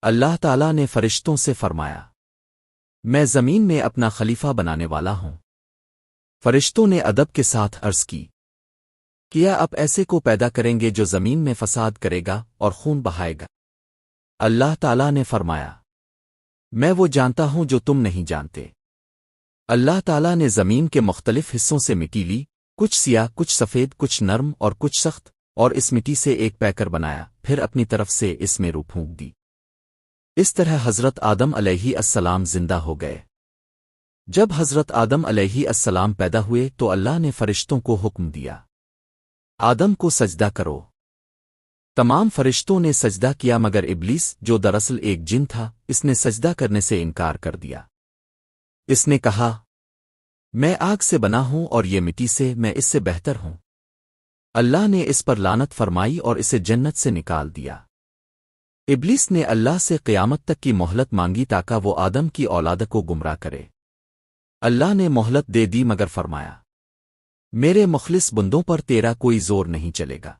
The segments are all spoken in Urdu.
اللہ تعالیٰ نے فرشتوں سے فرمایا، میں زمین میں اپنا خلیفہ بنانے والا ہوں۔ فرشتوں نے ادب کے ساتھ عرض کی، کیا اب ایسے کو پیدا کریں گے جو زمین میں فساد کرے گا اور خون بہائے گا؟ اللہ تعالیٰ نے فرمایا، میں وہ جانتا ہوں جو تم نہیں جانتے۔ اللہ تعالیٰ نے زمین کے مختلف حصوں سے مٹی لی، کچھ سیاہ، کچھ سفید، کچھ نرم اور کچھ سخت، اور اس مٹی سے ایک پیکر بنایا، پھر اپنی طرف سے اس میں روح پھونک دی۔ اس طرح حضرت آدم علیہ السلام زندہ ہو گئے۔ جب حضرت آدم علیہ السلام پیدا ہوئے تو اللہ نے فرشتوں کو حکم دیا، آدم کو سجدہ کرو۔ تمام فرشتوں نے سجدہ کیا مگر ابلیس، جو دراصل ایک جن تھا، اس نے سجدہ کرنے سے انکار کر دیا۔ اس نے کہا، میں آگ سے بنا ہوں اور یہ مٹی سے، میں اس سے بہتر ہوں۔ اللہ نے اس پر لعنت فرمائی اور اسے جنت سے نکال دیا۔ ابلیس نے اللہ سے قیامت تک کی مہلت مانگی تاکہ وہ آدم کی اولاد کو گمراہ کرے۔ اللہ نے مہلت دے دی مگر فرمایا، میرے مخلص بندوں پر تیرا کوئی زور نہیں چلے گا۔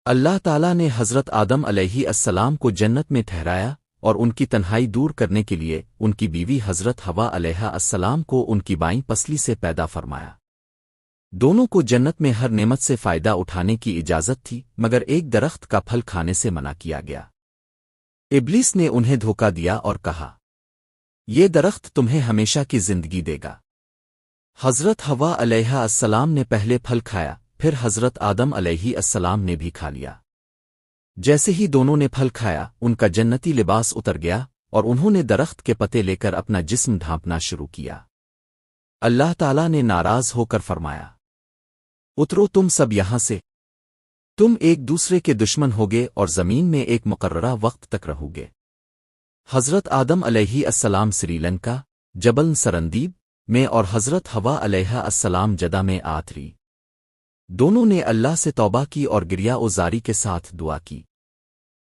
اللہ تعالیٰ نے حضرت آدم علیہ السلام کو جنت میں ٹھہرایا اور ان کی تنہائی دور کرنے کے لیے ان کی بیوی حضرت حوا علیہ السلام کو ان کی بائیں پسلی سے پیدا فرمایا۔ دونوں کو جنت میں ہر نعمت سے فائدہ اٹھانے کی اجازت تھی مگر ایک درخت کا پھل کھانے سے منع کیا گیا۔ ابلیس نے انہیں دھوکہ دیا اور کہا، یہ درخت تمہیں ہمیشہ کی زندگی دے گا۔ حضرت حوا علیہ السلام نے پہلے پھل کھایا، پھر حضرت آدم علیہ السلام نے بھی کھا لیا۔ جیسے ہی دونوں نے پھل کھایا، ان کا جنتی لباس اتر گیا اور انہوں نے درخت کے پتے لے کر اپنا جسم ڈھانپنا شروع کیا۔ اللہ تعالیٰ نے ناراض ہو کر فرمایا، اترو تم سب یہاں سے، تم ایک دوسرے کے دشمن ہوگے اور زمین میں ایک مقررہ وقت تک رہو گے۔ حضرت آدم علیہ السلام سری لنکا، جبل سرندیب میں اور حضرت حوا علیہ السلام جدہ میں آتری۔ دونوں نے اللہ سے توبہ کی اور گریہ و زاری کے ساتھ دعا کی۔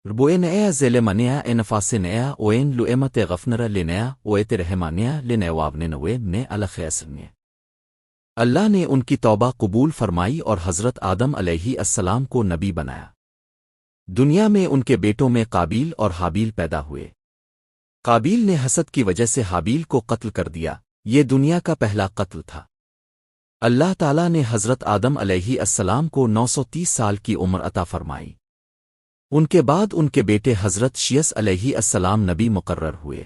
ربوئے نیا ذیل منیا انفاس نیا اوین لؤمت غفنر لنیا اویت رحمانیہ لنیوابن نوے نے الخیسرنے۔ اللہ نے ان کی توبہ قبول فرمائی اور حضرت آدم علیہ السلام کو نبی بنایا۔ دنیا میں ان کے بیٹوں میں قابیل اور حابیل پیدا ہوئے۔ قابیل نے حسد کی وجہ سے حابیل کو قتل کر دیا، یہ دنیا کا پہلا قتل تھا۔ اللہ تعالیٰ نے حضرت آدم علیہ السلام کو 930 سال کی عمر عطا فرمائی۔ ان کے بعد ان کے بیٹے حضرت شیس علیہ السلام نبی مقرر ہوئے۔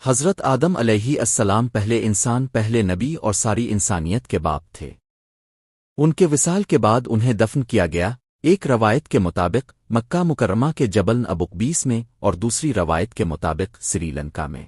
حضرت آدم علیہ السلام پہلے انسان، پہلے نبی اور ساری انسانیت کے باپ تھے۔ ان کے وصال کے بعد انہیں دفن کیا گیا، ایک روایت کے مطابق مکہ مکرمہ کے جبل ابوقبیس میں اور دوسری روایت کے مطابق سری لنکا میں۔